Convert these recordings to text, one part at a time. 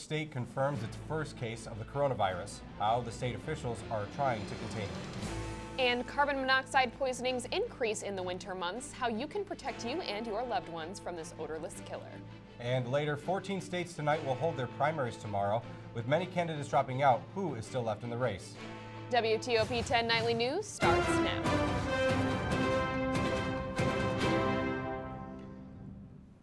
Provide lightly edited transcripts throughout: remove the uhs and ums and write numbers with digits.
State confirms its first case of the coronavirus, how the state officials are trying to contain it. And carbon monoxide poisonings increase in the winter months, how you can protect you and your loved ones from this odorless killer. And later, 14 states tonight will hold their primaries tomorrow, with many candidates dropping out. Who is still left in the race? WTOP 10 Nightly News starts now.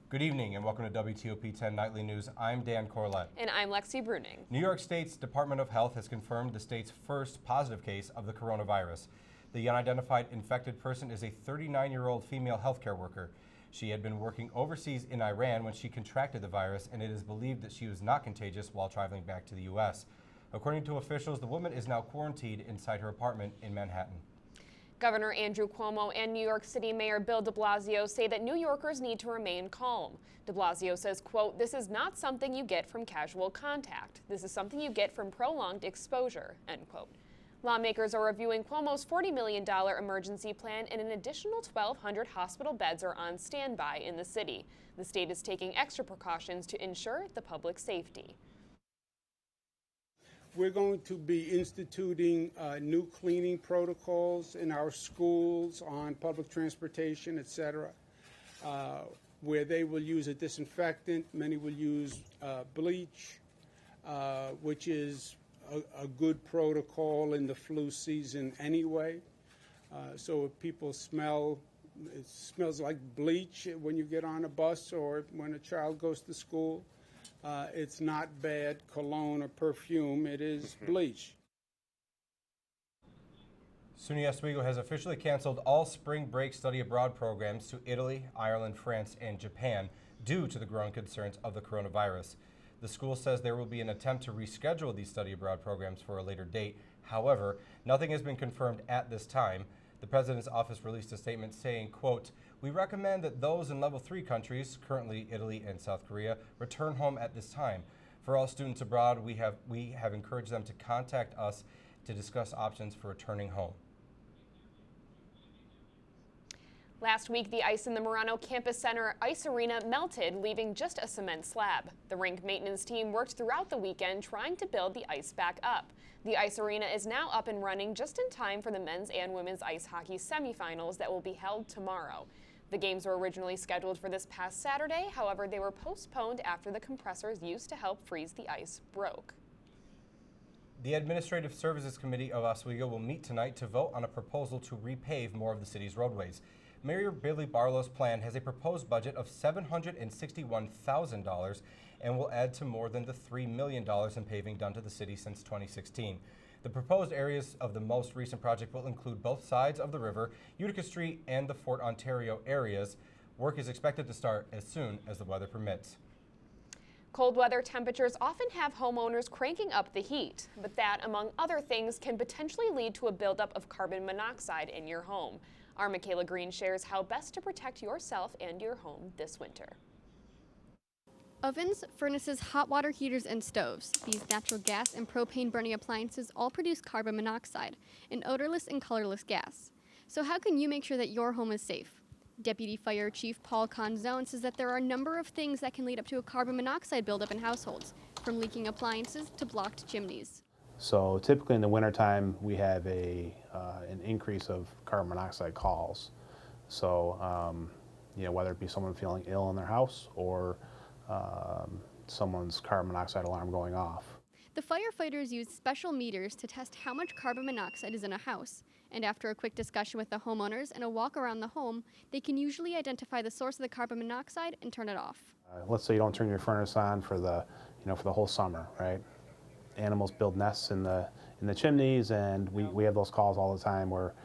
Good evening and welcome to WTOP 10 Nightly News. I'm Dan Corlett. And I'm Lexi Bruning. New York State's Department of Health has confirmed the state's first positive case of the coronavirus. The unidentified infected person is a 39-year-old female healthcare worker. She had been working overseas in Iran when she contracted the virus, and it is believed that she was not contagious while traveling back to the U.S. According to officials, the woman is now quarantined inside her apartment in Manhattan. Governor Andrew Cuomo and New York City Mayor Bill de Blasio say that New Yorkers need to remain calm. De Blasio says, quote, "This is not something you get from casual contact. This is something you get from prolonged exposure," end quote. Lawmakers are reviewing Cuomo's $40 million emergency plan, and an additional 1,200 hospital beds are on standby in the city. The state is taking extra precautions to ensure the public safety. We're going to be instituting new cleaning protocols in our schools, on public transportation, etc., where they will use a disinfectant. Many will use bleach, which is a good protocol in the flu season anyway. So if people it smells like bleach when you get on a bus or when a child goes to school. It's not bad cologne or perfume, it is bleach. SUNY Oswego has officially canceled all spring break study abroad programs to Italy, Ireland, France, and Japan due to the growing concerns of the coronavirus. The school says there will be an attempt to reschedule these study abroad programs for a later date. However, nothing has been confirmed at this time. The president's office released a statement saying, quote, "We recommend that those in level 3 countries, currently Italy and South Korea, return home at this time. For all students abroad, we have encouraged them to contact us to discuss options for returning home." Last week, the ice in the Marano Campus Center ice arena melted, leaving just a cement slab. The rink maintenance team worked throughout the weekend trying to build the ice back up. The ice arena is now up and running just in time for the men's and women's ice hockey semifinals that will be held tomorrow. The games were originally scheduled for this past Saturday, however, they were postponed after the compressors used to help freeze the ice broke. The Administrative Services Committee of Oswego will meet tonight to vote on a proposal to repave more of the city's roadways. Mayor Billy Barlow's plan has a proposed budget of $761,000 and will add to more than the $3 million in paving done to the city since 2016. The proposed areas of the most recent project will include both sides of the river, Utica Street, and the Fort Ontario areas. Work is expected to start as soon as the weather permits. Cold weather temperatures often have homeowners cranking up the heat, but that, among other things, can potentially lead to a buildup of carbon monoxide in your home. Our Michaela Green shares how best to protect yourself and your home this winter. Ovens, furnaces, hot water heaters, and stoves. These natural gas and propane burning appliances all produce carbon monoxide, an odorless and colorless gas. So how can you make sure that your home is safe? Deputy Fire Chief Paul Canzone says that there are a number of things that can lead up to a carbon monoxide buildup in households, from leaking appliances to blocked chimneys. So typically in the wintertime, we have an increase of carbon monoxide calls. So, whether it be someone feeling ill in their house or someone's carbon monoxide alarm going off. The firefighters use special meters to test how much carbon monoxide is in a house. And after a quick discussion with the homeowners and a walk around the home, they can usually identify the source of the carbon monoxide and turn it off. Let's say you don't turn your furnace on for the whole summer, right? Animals build nests in the chimneys, and we have those calls all the time where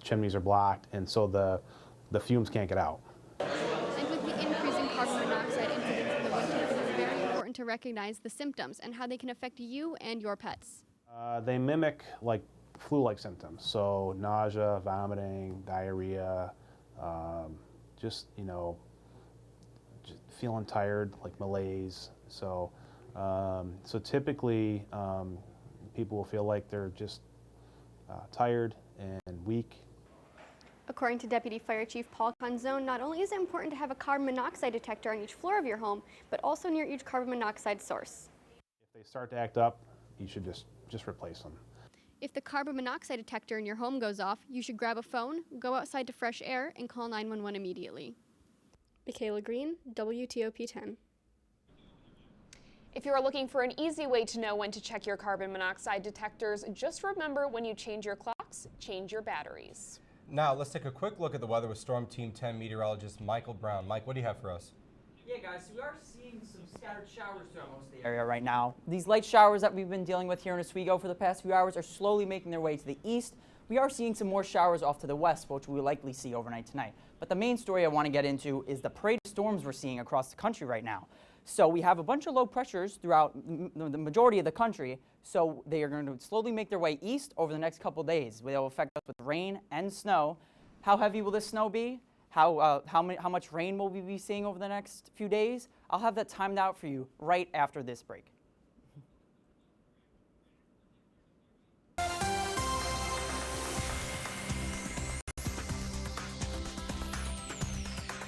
chimneys are blocked, and so the fumes can't get out. And with the increase in carbon monoxide incidents in the winter, it is very important to recognize the symptoms and how they can affect you and your pets. They mimic like flu-like symptoms, so nausea, vomiting, diarrhea, just feeling tired, like malaise. So typically, people will feel like they're just tired and weak. According to Deputy Fire Chief Paul Canzone, not only is it important to have a carbon monoxide detector on each floor of your home, but also near each carbon monoxide source. they start to act up, you should just replace them. If the carbon monoxide detector in your home goes off, you should grab a phone, go outside to fresh air, and call 911 immediately. Michaela Green, WTOP 10. If you are looking for an easy way to know when to check your carbon monoxide detectors, just remember when you change your clocks, change your batteries. Now, let's take a quick look at the weather with Storm Team 10 meteorologist Michael Brown. Mike, what do you have for us? Yeah, guys, so we are seeing some scattered showers throughout most of the area right now. These light showers that we've been dealing with here in Oswego for the past few hours are slowly making their way to the east. We are seeing some more showers off to the west, which we will likely see overnight tonight. But the main story I want to get into is the parade of storms we're seeing across the country right now. So we have a bunch of low pressures throughout the majority of the country, so they are going to slowly make their way east over the next couple days. They'll affect us with rain and snow. How heavy will this snow be? How much rain will we be seeing over the next few days? I'll have that timed out for you right after this break.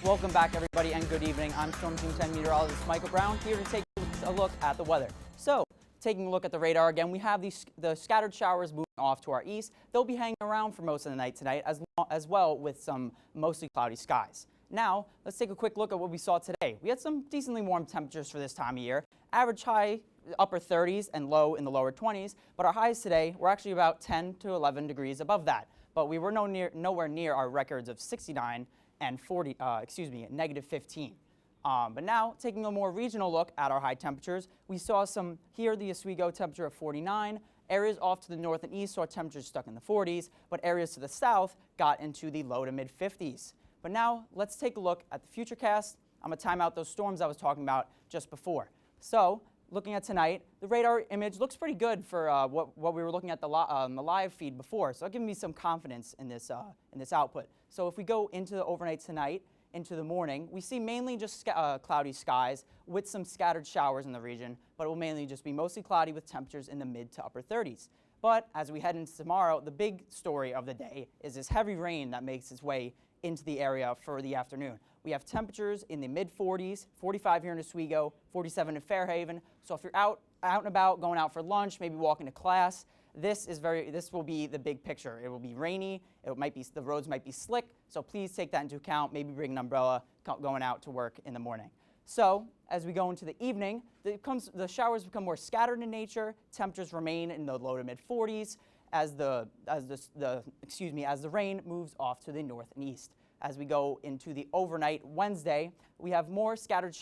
Welcome back, everybody, and good evening. I'm Storm Team 10 meteorologist Michael Brown, here to take a look at the weather. So, taking a look at the radar again, we have the scattered showers moving off to our east. They'll be hanging around for most of the night tonight, as well with some mostly cloudy skies. Now, let's take a quick look at what we saw today. We had some decently warm temperatures for this time of year. Average high upper 30s and low in the lower 20s, but our highs today were actually about 10 to 11 degrees above that. But we were nowhere near our records of 69 and negative 15. But now, taking a more regional look at our high temperatures, we saw here the Oswego temperature of 49. Areas off to the north and east saw temperatures stuck in the 40s, but areas to the south got into the low to mid 50s. But now, let's take a look at the futurecast. I'm going to time out those storms I was talking about just before. So, looking at tonight, the radar image looks pretty good for what we were looking at the live feed before. So, giving me some confidence in this output. So, if we go into the overnight tonight, into the morning, we see mainly just cloudy skies with some scattered showers in the region, but it will mainly just be mostly cloudy with temperatures in the mid to upper 30s. But as we head into tomorrow, the big story of the day is this heavy rain that makes its way into the area for the afternoon. We have temperatures in the mid 40s, 45 here in Oswego, 47 in Fairhaven. So if you're out and about, going out for lunch, maybe walking to class, this will be the big picture. It will be rainy. The roads might be slick. So please take that into account. Maybe bring an umbrella going out to work in the morning. So as we go into the evening, the showers become more scattered in nature. Temperatures remain in the low to mid 40s as the rain moves off to the north and east. As we go into the overnight Wednesday, we have more scattered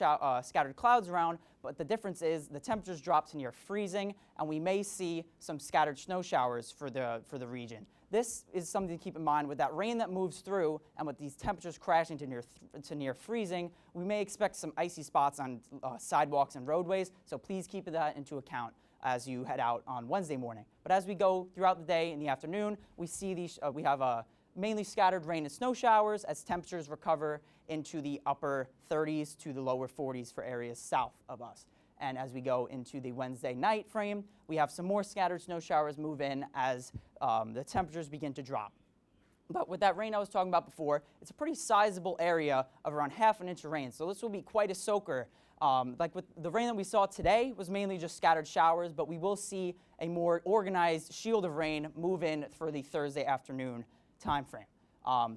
clouds around, but the difference is the temperatures drop to near freezing, and we may see some scattered snow showers for the region. This is something to keep in mind. With that rain that moves through and with these temperatures crashing to near freezing, we may expect some icy spots on sidewalks and roadways, so please keep that into account as you head out on Wednesday morning. But as we go throughout the day in the afternoon, we see we have mainly scattered rain and snow showers as temperatures recover into the upper 30s to the lower 40s for areas south of us. And as we go into the Wednesday night frame, we have some more scattered snow showers move in as the temperatures begin to drop. But with that rain I was talking about before, it's a pretty sizable area of around ½ an inch of rain. So this will be quite a soaker. Like with the rain that we saw today was mainly just scattered showers, but we will see a more organized shield of rain move in for the Thursday afternoon time frame.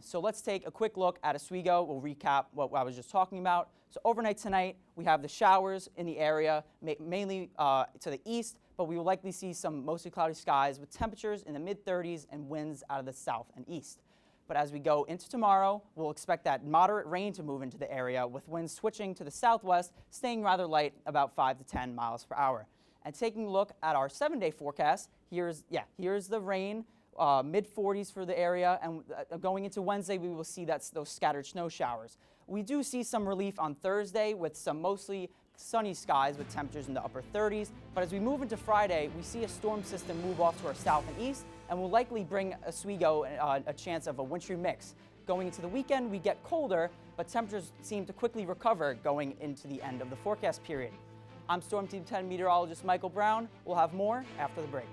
So let's take a quick look at Oswego. We'll recap what I was just talking about. So overnight tonight, we have the showers in the area, mainly to the east, but we will likely see some mostly cloudy skies with temperatures in the mid-30s and winds out of the south and east. But as we go into tomorrow, we'll expect that moderate rain to move into the area with winds switching to the southwest, staying rather light, about 5 to 10 miles per hour. And taking a look at our 7-day forecast, here's the rain. Mid-40s for the area, and going into Wednesday, we will see those scattered snow showers. We do see some relief on Thursday with some mostly sunny skies with temperatures in the upper 30s, but as we move into Friday, we see a storm system move off to our south and east, and will likely bring Oswego a chance of a wintry mix. Going into the weekend, we get colder, but temperatures seem to quickly recover going into the end of the forecast period. I'm Storm Team 10 meteorologist Michael Brown. We'll have more after the break.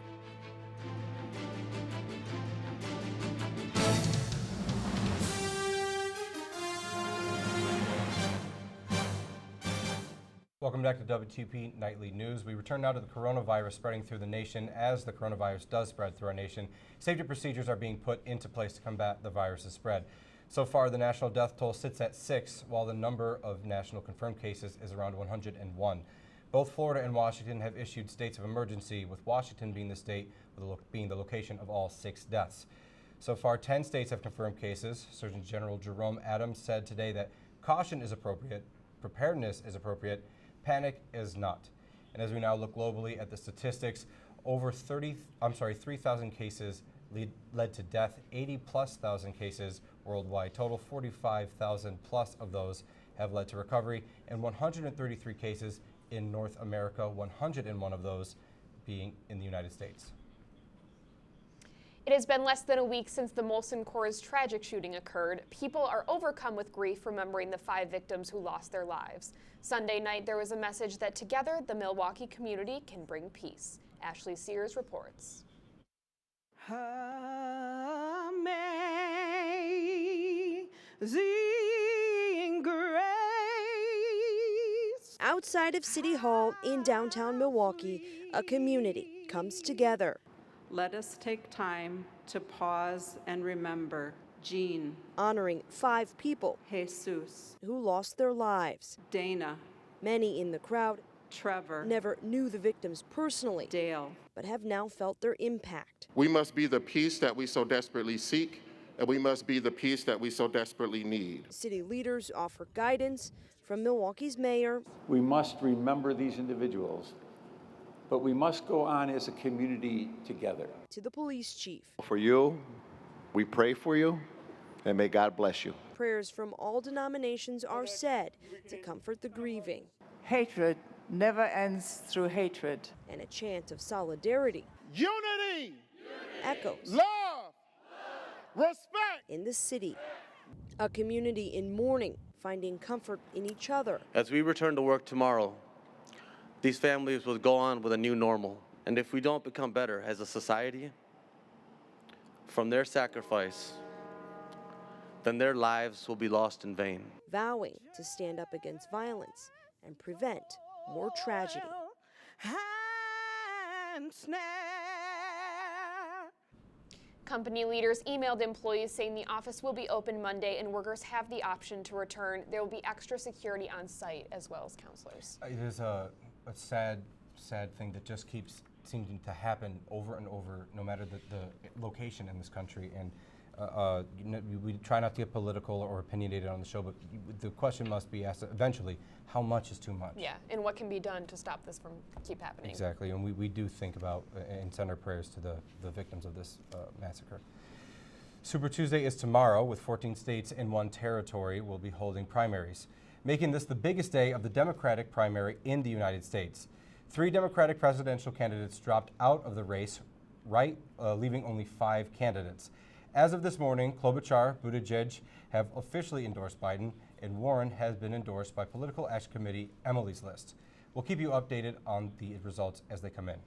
Welcome back to WTP Nightly News. We return now to the coronavirus spreading through the nation. As the coronavirus does spread through our nation, safety procedures are being put into place to combat the virus's spread. So far, the national death toll sits at 6, while the number of national confirmed cases is around 101. Both Florida and Washington have issued states of emergency, with Washington being the state being the location of all 6 deaths. So far, 10 states have confirmed cases. Surgeon General Jerome Adams said today that caution is appropriate, preparedness is appropriate, panic is not. And as we now look globally at the statistics, over 3,000 cases led to death, 80+ thousand cases worldwide. Total 45,000 plus of those have led to recovery, and 133 cases in North America, 101 of those being in the United States. It has been less than a week since the Molson Coors tragic shooting occurred. People are overcome with grief remembering the 5 victims who lost their lives. Sunday night, there was a message that together, the Milwaukee community can bring peace. Ashley Sears reports. Amazing grace. Outside of City Hall in downtown Milwaukee, a community comes together. Let us take time to pause and remember Jean, honoring 5 people, Jesus, who lost their lives. Dana, Many in the crowd Trevor, never knew the victims personally, Dale, but have now felt their impact. We must be the peace that we so desperately seek, and we must be the peace that we so desperately need. City leaders offer guidance from Milwaukee's mayor. We must remember these individuals, but we must go on as a community together. To the police chief. For you, we pray for you, and may God bless you. Prayers from all denominations are said to comfort the grieving. Hatred never ends through hatred. And a chant of solidarity. Unity! Echoes. Love! Respect! In the city. A community in mourning, finding comfort in each other. As we return to work tomorrow, these families will go on with a new normal. And if we don't become better as a society, from their sacrifice, then their lives will be lost in vain. Vowing to stand up against violence and prevent more tragedy. Company leaders emailed employees saying the office will be open Monday and workers have the option to return. There will be extra security on site as well as counselors. It is a sad thing that just keeps seeming to happen over and over, no matter the location in this country. And we try not to get political or opinionated on the show, but the question must be asked eventually, how much is too much? Yeah, and what can be done to stop this from keep happening? Exactly, and we do think about and send our prayers to the victims of this massacre. Super Tuesday is tomorrow, with 14 states and 1 territory will be holding primaries, making this the biggest day of the Democratic primary in the United States. 3 Democratic presidential candidates dropped out of the race, leaving only 5 candidates. As of this morning, Klobuchar, Buttigieg have officially endorsed Biden, and Warren has been endorsed by Political Action Committee Emily's List. We'll keep you updated on the results as they come in.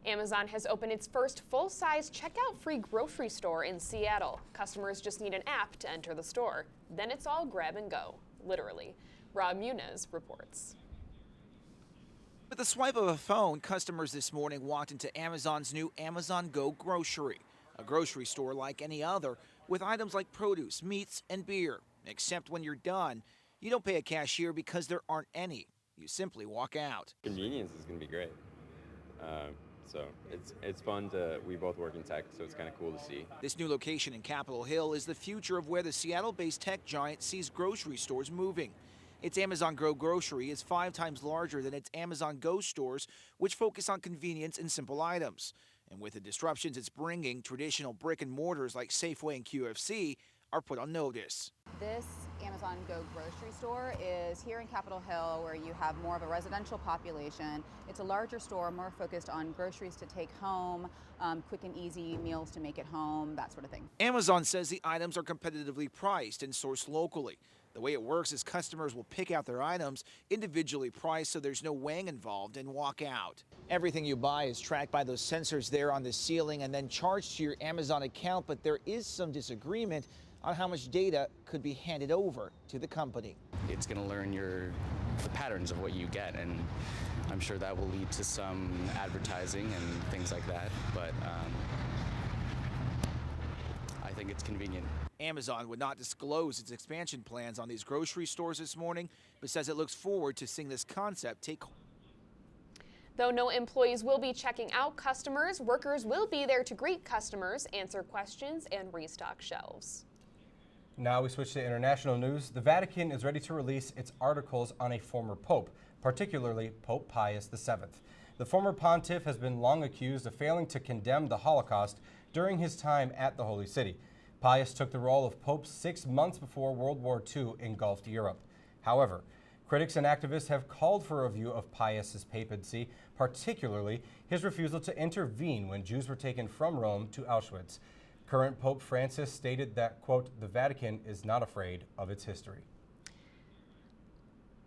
Amazon has opened its first full-size checkout-free grocery store in Seattle. Customers just need an app to enter the store. Then it's all grab and go, literally. Rob Muniz reports. With the swipe of a phone, customers this morning walked into Amazon's new Amazon Go Grocery, a grocery store like any other with items like produce, meats, and beer. Except when you're done, you don't pay a cashier because there aren't any. You simply walk out. Convenience is going to be great. So it's fun we both work in tech, so it's kind of cool to see. This new location in Capitol Hill is the future of where the Seattle-based tech giant sees grocery stores moving. Its Amazon Go Grocery is 5 times larger than its Amazon Go stores, which focus on convenience and simple items. And with the disruptions it's bringing, traditional brick and mortars like Safeway and QFC are put on notice. This Amazon Go grocery store is here in Capitol Hill, where you have more of a residential population. It's a larger store, more focused on groceries to take home, quick and easy meals to make at home, that sort of thing. Amazon says the items are competitively priced and sourced locally. The way it works is customers will pick out their items individually priced, so there's no weighing involved, and walk out. Everything you buy is tracked by those sensors there on the ceiling and then charged to your Amazon account, but there is some disagreement. on how much data could be handed over to the company. It's going to learn the patterns of what you get, and I'm sure that will lead to some advertising and things like that, but I think it's convenient. Amazon would not disclose its expansion plans on these grocery stores this morning, but says it looks forward to seeing this concept take hold. Though no employees will be checking out customers, workers will be there to greet customers, answer questions, and restock shelves. Now we switch to international news. The Vatican is ready to release its articles on a former pope, particularly Pope Pius VII. The former pontiff has been long accused of failing to condemn the Holocaust during his time at the Holy City. Pius took the role of pope 6 months before World War II engulfed Europe. However, critics and activists have called for a review of Pius's papacy, particularly his refusal to intervene when Jews were taken from Rome to Auschwitz. Current Pope Francis stated that, quote, "The Vatican is not afraid of its history."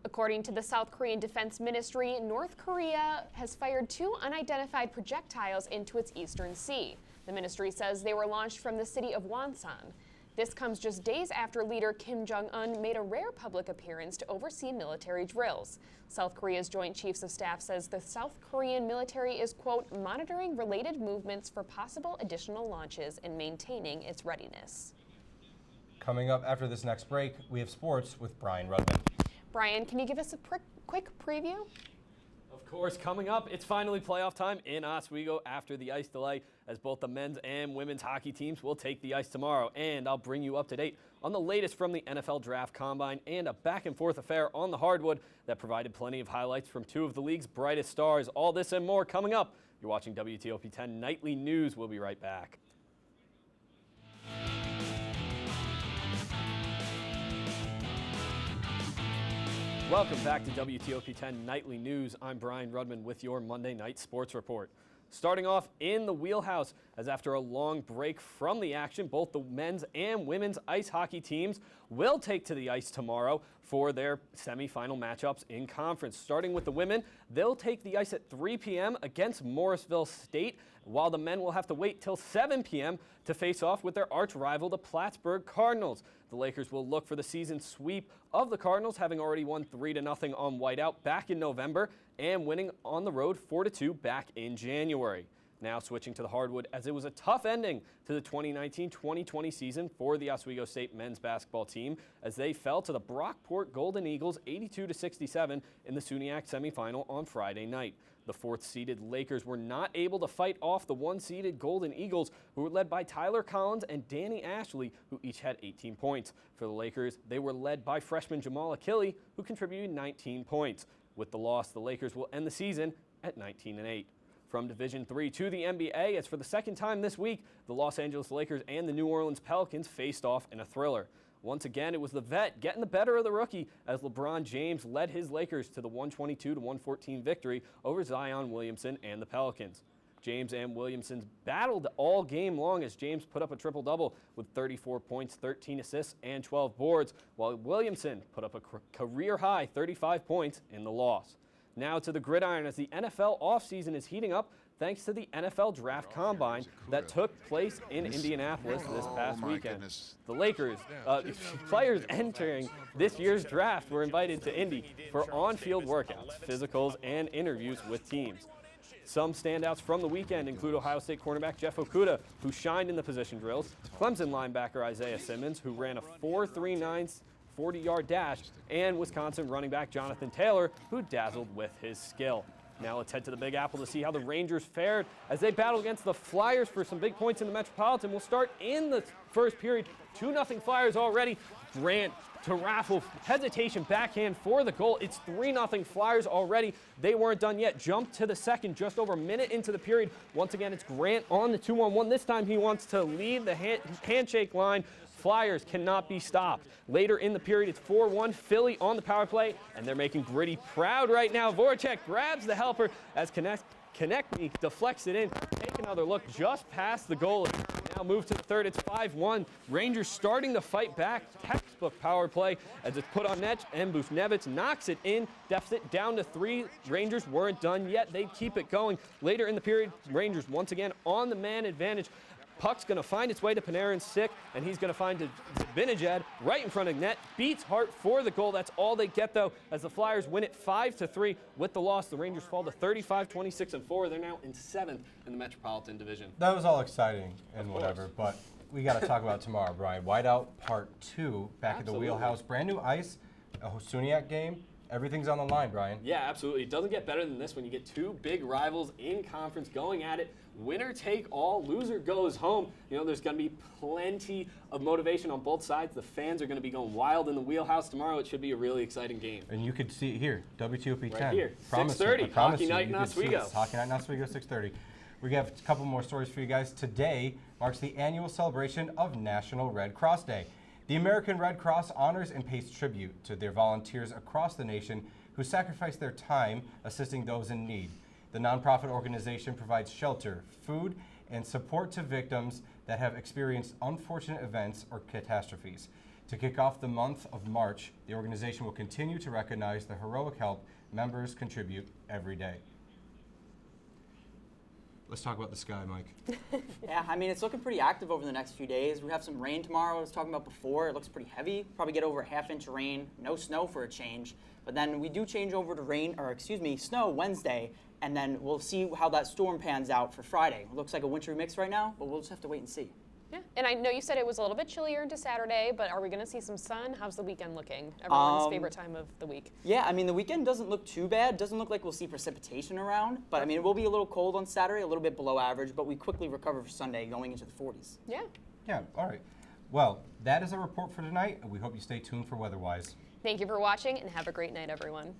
According to the South Korean Defense Ministry, North Korea has fired 2 unidentified projectiles into its eastern sea. The ministry says they were launched from the city of Wonsan. This comes just days after leader Kim Jong-un made a rare public appearance to oversee military drills. South Korea's Joint Chiefs of Staff says the South Korean military is, quote, monitoring related movements for possible additional launches and maintaining its readiness. Coming up after this next break, we have sports with Brian Rudman. Brian, can you give us a quick preview? Of course, coming up, it's finally playoff time in Oswego after the ice delay, as both the men's and women's hockey teams will take the ice tomorrow. And I'll bring you up to date on the latest from the NFL Draft Combine and a back-and-forth affair on the hardwood that provided plenty of highlights from 2 of the league's brightest stars. All this and more coming up. You're watching WTOP 10 Nightly News. We'll be right back. Welcome back to WTOP 10 Nightly News. I'm Brian Rudman with your Monday Night Sports Report. Starting off in the wheelhouse, as after a long break from the action, both the men's and women's ice hockey teams will take to the ice tomorrow for their semifinal matchups in conference. Starting with the women, they'll take the ice at 3 p.m. against Morrisville State, while the men will have to wait till 7 p.m. to face off with their arch rival, the Plattsburgh Cardinals. The Lakers will look for the season sweep of the Cardinals, having already won 3-0 on Whiteout back in November and winning on the road 4-2 back in January. Now switching to the hardwood, as it was a tough ending to the 2019-2020 season for the Oswego State men's basketball team, as they fell to the Brockport Golden Eagles 82-67 in the SUNYAC semifinal on Friday night. The 4th-seeded Lakers were not able to fight off the 1-seeded Golden Eagles, who were led by Tyler Collins and Danny Ashley, who each had 18 points. For the Lakers, they were led by freshman Jamal Achille, who contributed 19 points. With the loss, the Lakers will end the season at 19-8. From Division III to the NBA, as for the second time this week, the Los Angeles Lakers and the New Orleans Pelicans faced off in a thriller. Once again, it was the vet getting the better of the rookie as LeBron James led his Lakers to the 122-114 victory over Zion Williamson and the Pelicans. James and Williamson battled all game long as James put up a triple-double with 34 points, 13 assists, and 12 boards, while Williamson put up a career-high 35 points in the loss. Now to the gridiron, as the NFL offseason is heating up thanks to the NFL Draft Combine that took place in Indianapolis this past weekend. The Lakers, players entering this year's draft were invited to Indy for on-field workouts, physicals, and interviews with teams. Some standouts from the weekend include Ohio State cornerback Jeff Okudah, who shined in the position drills, Clemson linebacker Isaiah Simmons, who ran a 4.39 40-yard dash, and Wisconsin running back Jonathan Taylor, who dazzled with his skill. Now let's head to the Big Apple to see how the Rangers fared as they battled against the Flyers for some big points in the Metropolitan. We'll start in the first period. 2-0 Flyers already. Grant to Raffle, hesitation backhand for the goal. It's 3-0 Flyers already. They weren't done yet. Jump to the second, just over a minute into the period. Once again, it's Grant on the 2-on-1. This time he wants to lead the handshake line. Flyers cannot be stopped. Later in the period, it's 4-1 Philly on the power play, and they're making Gritty proud right now. Voracek grabs the helper as Konechny deflects it in. Take another look just past the goalie. Now move to the third, it's 5-1. Rangers starting to fight back. Textbook power play as it's put on net, and Bushnevich knocks it in. Deficit down to 3. Rangers weren't done yet. They keep it going. Later in the period, Rangers once again on the man advantage. Puck's going to find its way to Panarin Sick, and he's going to find Zibanejad right in front of net. Beats Hart for the goal. That's all they get, though, as the Flyers win it 5-3. With the loss, the Rangers fall to 35-26-4. They're now in 7th in the Metropolitan Division. That was all exciting and whatever, but we got to talk about tomorrow, Brian. Whiteout Part 2 back at the Wheelhouse. Brand new ice, a Hosuniak game. Everything's on the line, Brian. Yeah, absolutely. It doesn't get better than this when you get two big rivals in conference going at it. Winner take all, loser goes home. You know, there's going to be plenty of motivation on both sides. The fans are going to be going wild in the Wheelhouse tomorrow. It should be a really exciting game. And you could see it here, WTOP 10. Right here, 6:30, Hockey Hockey Night in Oswego. Hockey Night in Oswego, 6:30. We have a couple more stories for you guys. Today marks the annual celebration of National Red Cross Day. The American Red Cross honors and pays tribute to their volunteers across the nation who sacrifice their time assisting those in need. The nonprofit organization provides shelter, food, and support to victims that have experienced unfortunate events or catastrophes. To kick off the month of March, the organization will continue to recognize the heroic help members contribute every day. Let's talk about the sky, Mike. Yeah, I mean, it's looking pretty active over the next few days. We have some rain tomorrow, I was talking about before. It looks pretty heavy. Probably get over a half-inch of rain. No snow for a change. But then we do change over to snow Wednesday, and then we'll see how that storm pans out for Friday. It looks like a wintry mix right now, but we'll just have to wait and see. Yeah, and I know you said it was a little bit chillier into Saturday, but are we going to see some sun? How's the weekend looking? Everyone's favorite time of the week. Yeah, I mean, the weekend doesn't look too bad. Doesn't look like we'll see precipitation around, but I mean, it will be a little cold on Saturday, a little bit below average, but we quickly recover for Sunday, going into the 40s. Yeah. Yeah, all right. Well, that is our report for tonight, and we hope you stay tuned for WeatherWise. Thank you for watching, and have a great night, everyone.